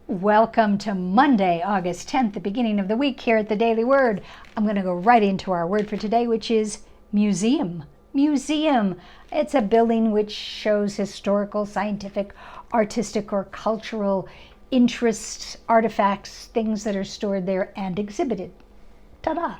Welcome to Monday, August 10th, the beginning of the week here at the Daily Word. I'm going to go right into our word for today, which is museum. Museum. It's a building which shows historical, scientific, artistic, or cultural interests, artifacts, things that are stored there and exhibited. Ta-da!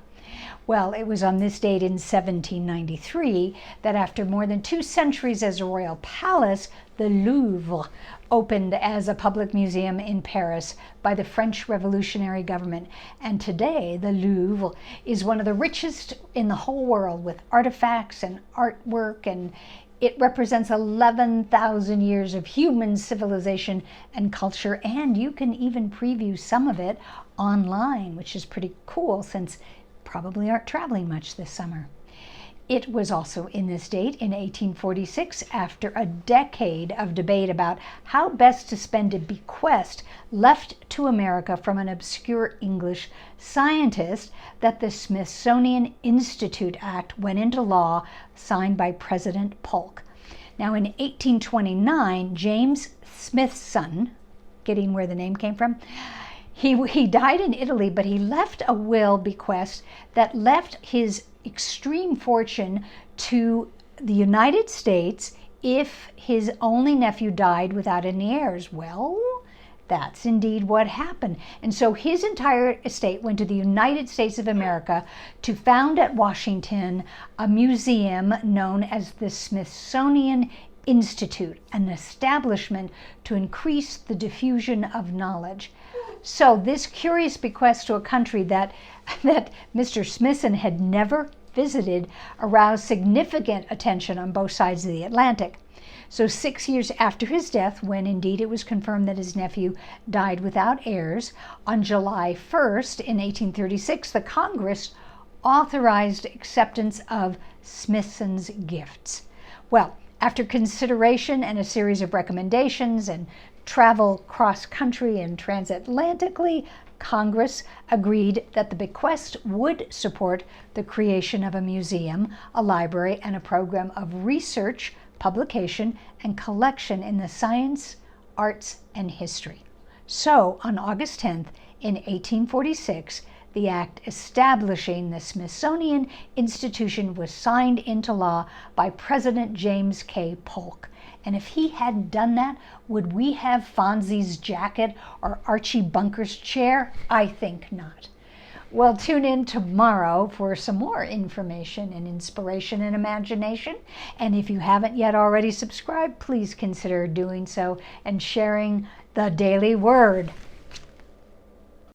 Well, it was on this date in 1793 that after more than 2 centuries as a royal palace, the Louvre opened as a public museum in Paris by the French revolutionary government. And today, the Louvre is one of the richest in the whole world with artifacts and artwork, and it represents 11,000 years of human civilization and culture, and you can even preview some of it online, which is pretty cool since probably aren't traveling much this summer. It was also in this date in 1846, after a decade of debate about how best to spend a bequest left to America from an obscure English scientist, that the Smithsonian Institute Act went into law, signed by President Polk. Now in 1829, James Smithson, getting where the name came from, he died in Italy, but he left a will bequest that left his extreme fortune to the United States if his only nephew died without any heirs. Well, that's indeed what happened. And so his entire estate went to the United States of America to found at Washington a museum known as the Smithsonian Institute, an establishment to increase the diffusion of knowledge. So this curious bequest to a country that Mr. Smithson had never visited aroused significant attention on both sides of the Atlantic. So 6 years after his death, when indeed it was confirmed that his nephew died without heirs, on July 1st in 1836, the Congress authorized acceptance of Smithson's gifts. Well, after consideration and a series of recommendations and travel cross-country and transatlantically, Congress agreed that the bequest would support the creation of a museum, a library, and a program of research, publication, and collection in the science, arts, and history. So, on August 10th, in 1846, the act establishing the Smithsonian Institution was signed into law by President James K. Polk. And if he hadn't done that, would we have Fonzie's jacket or Archie Bunker's chair? I think not. Well, tune in tomorrow for some more information and inspiration and imagination. And if you haven't yet already subscribed, please consider doing so and sharing the Daily Word.